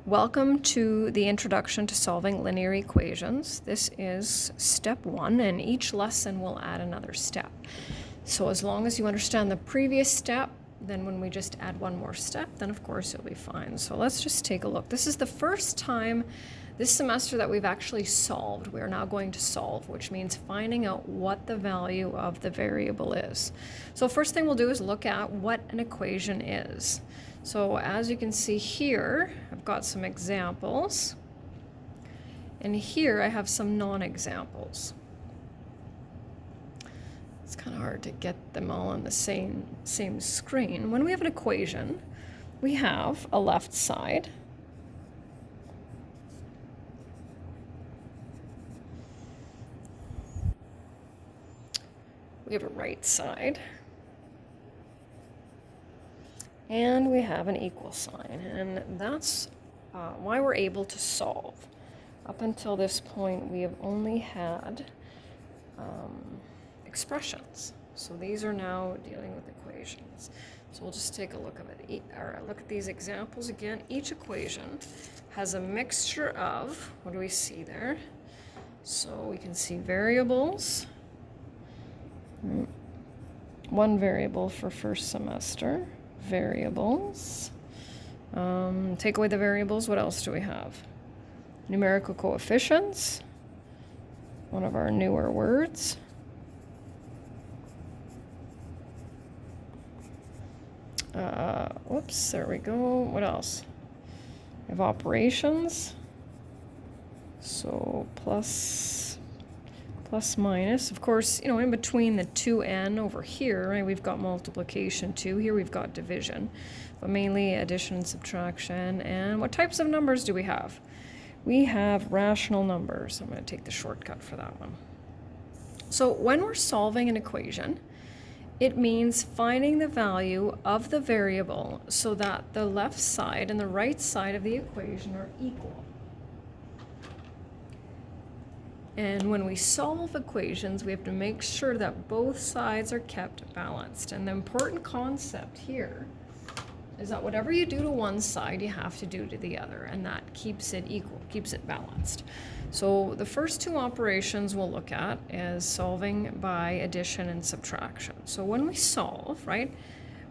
Welcome to the Introduction to Solving Linear Equations. This is step 1, and each lesson will add another step. So as long as you understand the previous step, then when we just add one more step, then of course you'll be fine. So let's just take a look. This is the first time this semester that we've actually solved. We're now going to solve, which means finding out what the value of the variable is. So first thing we'll do is look at what an equation is. So as you can see here, I've got some examples, and here I have some non-examples. It's kind of hard to get them all on the same screen. When we have an equation, we have a left side, we have a right side, and we have an equal sign, and that's why we're able to solve. Up until this point, we have only had expressions. So these are now dealing with equations. So we'll just take a look at it, or look at these examples again. Each equation has a mixture of, what do we see there? So we can see variables. One variable for first semester. Variables. Take away the variables, what else do we have? Numerical coefficients, one of our newer words. Whoops, there we go. What else? We have operations. So plus minus. Of course, you know, in between the 2n over here, right, we've got multiplication too. Here we've got division, but mainly addition and subtraction. And what types of numbers do we have? We have rational numbers. I'm going to take the shortcut for that one. So when we're solving an equation, it means finding the value of the variable so that the left side and the right side of the equation are equal. And when we solve equations, we have to make sure that both sides are kept balanced. And the important concept here is that whatever you do to one side, you have to do to the other, and that keeps it equal, keeps it balanced. So the first two operations we'll look at is solving by addition and subtraction. So when we solve, right,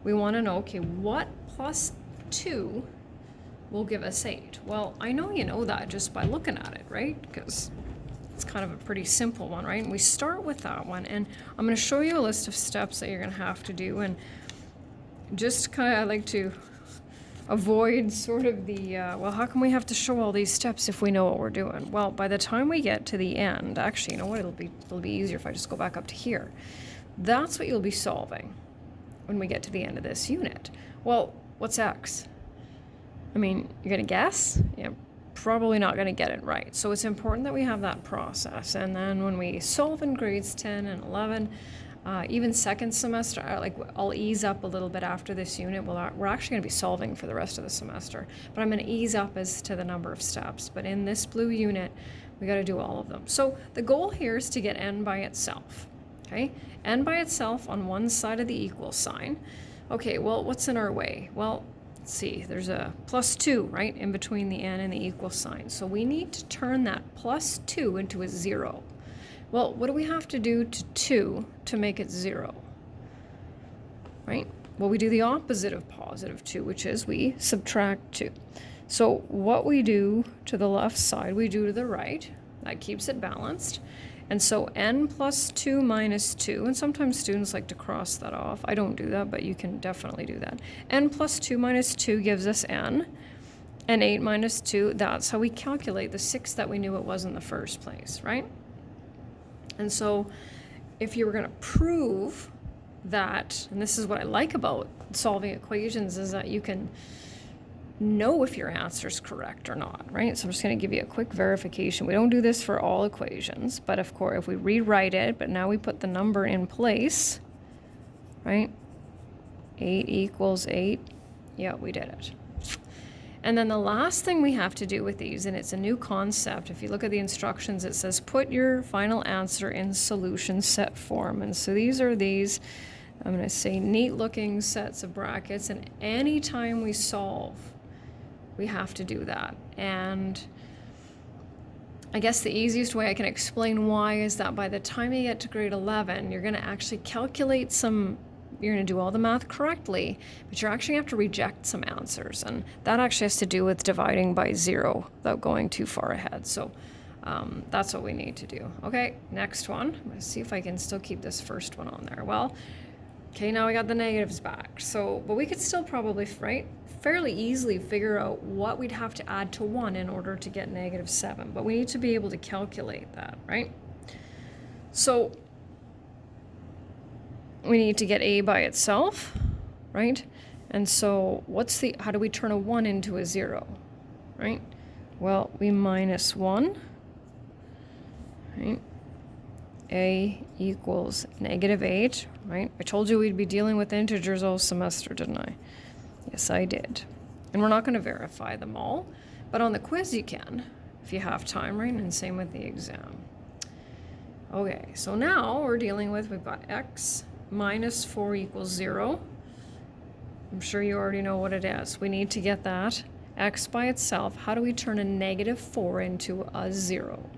we want to know, okay, what plus 2 will give us 8? Well, I know you know that just by looking at it, right? Because it's kind of a pretty simple one, right? And we start with that one, and I'm going to show you a list of steps that you're going to have to do, and just kind of I like to avoid sort of the, well, how come we have to show all these steps if we know what we're doing? Well, by the time we get to the end, actually, you know what, it'll be easier if I just go back up to here. That's what you'll be solving when we get to the end of this unit. Well, what's x? I mean, you're going to guess? Yeah. Probably not going to get it right. So it's important that we have that process. And then when we solve in grades 10 and 11, even second semester, I'll ease up a little bit after this unit. We're actually going to be solving for the rest of the semester, but I'm going to ease up as to the number of steps. But in this blue unit, we got to do all of them. So the goal here is to get n by itself. Okay, n by itself on one side of the equal sign. Okay, well, what's in our way? Well, let's see, there's a plus 2, right, in between the n and the equal sign. So we need to turn that plus 2 into a 0. Well, what do we have to do to 2 to make it 0? Right? Well, we do the opposite of positive 2, which is we subtract 2. So what we do to the left side, we do to the right. That keeps it balanced. And so n plus 2 minus 2, and sometimes students like to cross that off. I don't do that, but you can definitely do that. N plus 2 minus 2 gives us n, and 8 minus 2, that's how we calculate the 6 that we knew it was in the first place, right? And so if you were going to prove that, and this is what I like about solving equations, is that you can know if your answer is correct or not, right? So I'm just going to give you a quick verification. We don't do this for all equations, but of course, if we rewrite it, but now we put the number in place, right? 8 equals 8. Yeah, we did it. And then the last thing we have to do with these, and it's a new concept, if you look at the instructions, it says put your final answer in solution set form. And so these are these, I'm going to say, neat looking sets of brackets, and anytime we solve we have to do that. And I guess the easiest way I can explain why is that by the time you get to grade 11, you're going to actually calculate some, you're going to do all the math correctly, but you're actually going to have to reject some answers. And that actually has to do with dividing by 0 without going too far ahead. So that's what we need to do. Okay, next one. I'm going to see if I can still keep this first one on there. Well, okay, now we got the negatives back. So, but we could still probably, right, fairly easily figure out what we'd have to add to 1 in order to get -7. But we need to be able to calculate that, right? So we need to get a by itself, right? And so how do we turn a 1 into a 0, right? Well, we minus 1, right? A equals -8, right? I told you we'd be dealing with integers all semester, didn't I? Yes, I did. And we're not going to verify them all, but on the quiz you can, if you have time, right? And same with the exam. Okay, so now we're dealing with, we've got x minus 4 equals 0. I'm sure you already know what it is. We need to get that x by itself. How do we turn a -4 into a 0?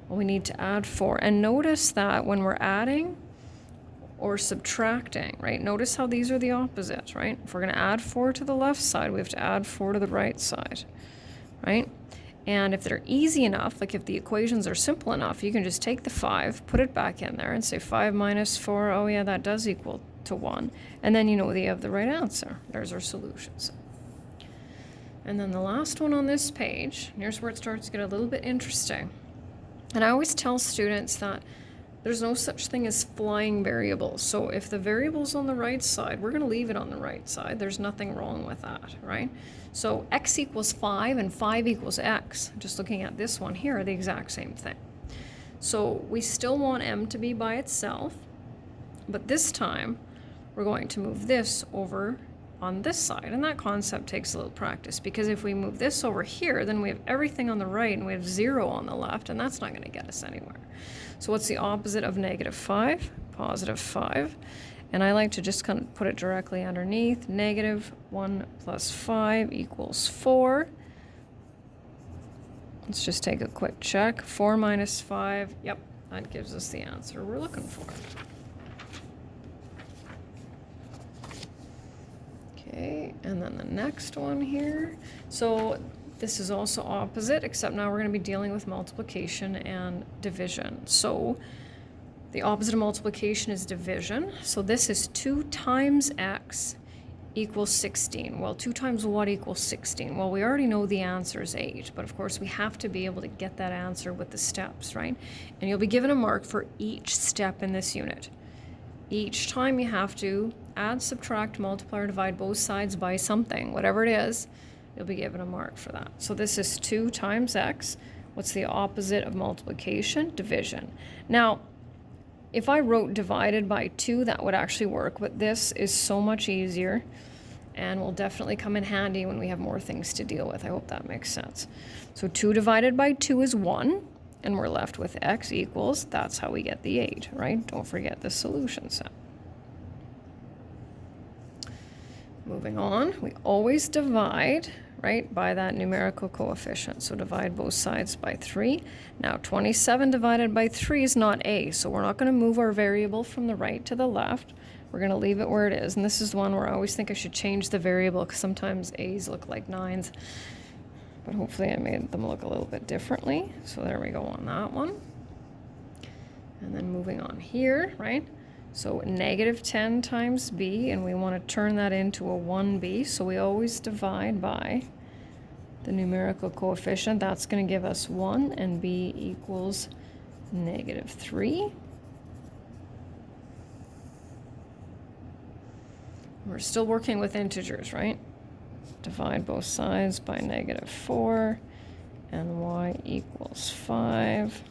Well, we need to add 4. And notice that when we're adding or subtracting, right? Notice how these are the opposite, right? If we're going to add 4 to the left side, we have to add 4 to the right side, right? And if they're easy enough, like if the equations are simple enough, you can just take the 5, put it back in there and say 5 minus 4, oh yeah, that does equal to 1. And then you know you have the right answer. There's our solutions. And then the last one on this page, here's where it starts to get a little bit interesting. And I always tell students that there's no such thing as flying variables. So if the variable's on the right side, we're going to leave it on the right side. There's nothing wrong with that, right? So x equals 5 and 5 equals x. Just looking at this one here, are the exact same thing. So we still want m to be by itself, but this time we're going to move this over on this side. And that concept takes a little practice, because if we move this over here, then we have everything on the right and we have 0 on the left, and that's not going to get us anywhere. So what's the opposite of -5? +5. And I like to just kind of put it directly underneath. -1 plus 5 equals 4. Let's just take a quick check. 4 minus 5. Yep, that gives us the answer we're looking for. Okay, and then the next one here. So this is also opposite, except now we're going to be dealing with multiplication and division. So the opposite of multiplication is division. So this is 2 times x equals 16. Well, 2 times what equals 16? Well, we already know the answer is 8, but of course we have to be able to get that answer with the steps, right? And you'll be given a mark for each step in this unit. Each time you have to add, subtract, multiply, or divide both sides by something, whatever it is, you'll be given a mark for that. So this is 2 times x. What's the opposite of multiplication? Division. Now, if I wrote divided by 2, that would actually work, but this is so much easier and will definitely come in handy when we have more things to deal with. I hope that makes sense. So 2 divided by 2 is 1, and we're left with x equals, that's how we get the 8, right? Don't forget the solution set. Moving on, we always divide, right, by that numerical coefficient. So divide both sides by 3. Now 27 divided by 3 is not a, so we're not going to move our variable from the right to the left. We're going to leave it where it is. And this is the one where I always think I should change the variable, because sometimes a's look like 9s. But hopefully I made them look a little bit differently. So there we go on that one. And then moving on here, right? So -10 times b, and we want to turn that into a 1b. So we always divide by the numerical coefficient. That's going to give us 1, and b equals -3. We're still working with integers, right? Divide both sides by -4, and y equals 5.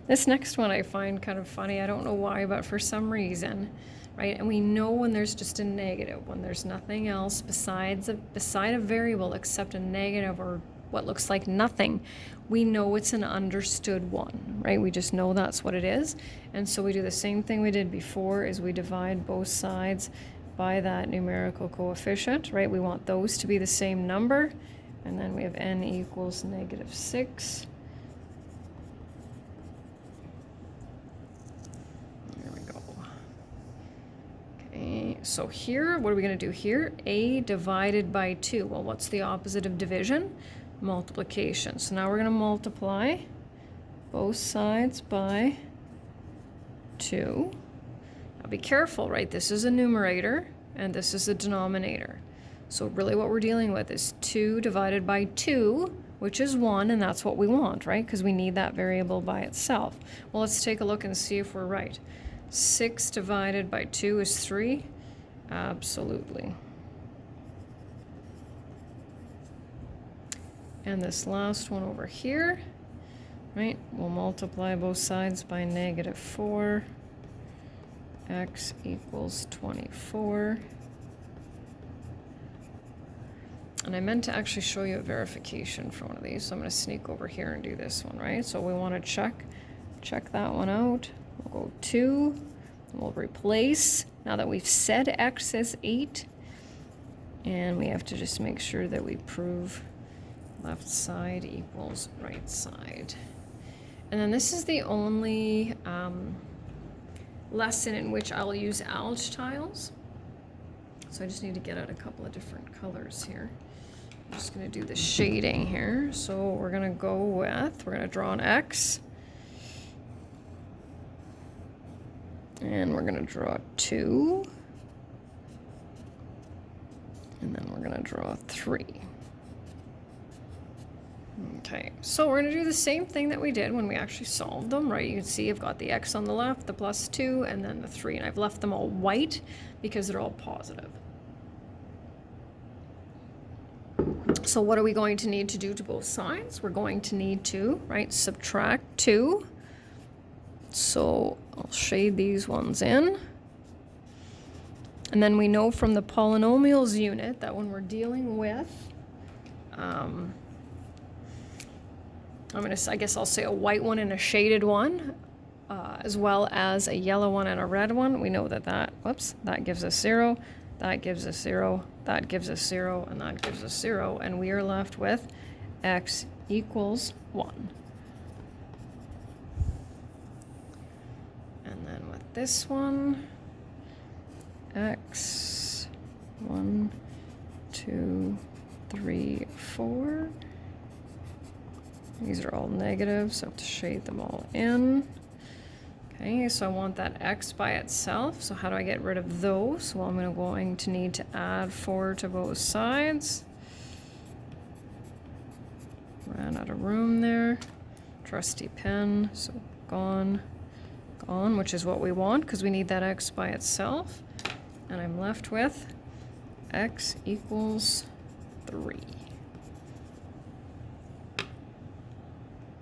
This next one I find kind of funny. I don't know why, but for some reason, right? And we know when there's just a negative, when there's nothing else beside a variable except a negative or what looks like nothing, we know it's an understood one, right? We just know that's what it is. And so we do the same thing we did before, is we divide both sides by that numerical coefficient, right? We want those to be the same number. And then we have n equals -6. There we go. Okay, so here, what are we going to do here? A divided by 2. Well, what's the opposite of division? Multiplication. So now we're going to multiply both sides by 2. Now be careful, right? This is a numerator and this is a denominator. So really what we're dealing with is 2 divided by 2, which is 1, and that's what we want, right? Because we need that variable by itself. Well, let's take a look and see if we're right. 6 divided by 2 is 3. Absolutely. And this last one over here, right? We'll multiply both sides by -4. X equals 24. And I meant to actually show you a verification for one of these, so I'm going to sneak over here and do this one, right? So we want to check that one out. We'll go 2, and we'll replace, now that we've said X is 8, and we have to just make sure that we prove left side equals right side. And then this is the only lesson in which I'll use alg tiles. So I just need to get out a couple of different colors here. I'm just going to do the shading here. So we're going to go with, we're going to draw an X. And we're going to draw 2. And then we're going to draw 3. Okay, so we're going to do the same thing that we did when we actually solved them, right? You can see I've got the X on the left, the +2, and then the 3. And I've left them all white because they're all positive. So what are we going to need to do to both sides? We're going to need to, right, subtract 2. So I'll shade these ones in. And then we know from the polynomials unit that when we're dealing with, I guess I'll say a white one and a shaded one, as well as a yellow one and a red one. We know that that gives us 0, that gives us 0, that gives us 0, and that gives us 0, and we are left with X equals 1. And then with this one, X, 1, 2, 3, 4. These are all negative, so I have to shade them all in. Okay, so I want that X by itself. So how do I get rid of those? Well, I'm going to need to add 4 to both sides. Ran out of room there. Trusty pen, so gone, which is what we want because we need that X by itself. And I'm left with X equals 3.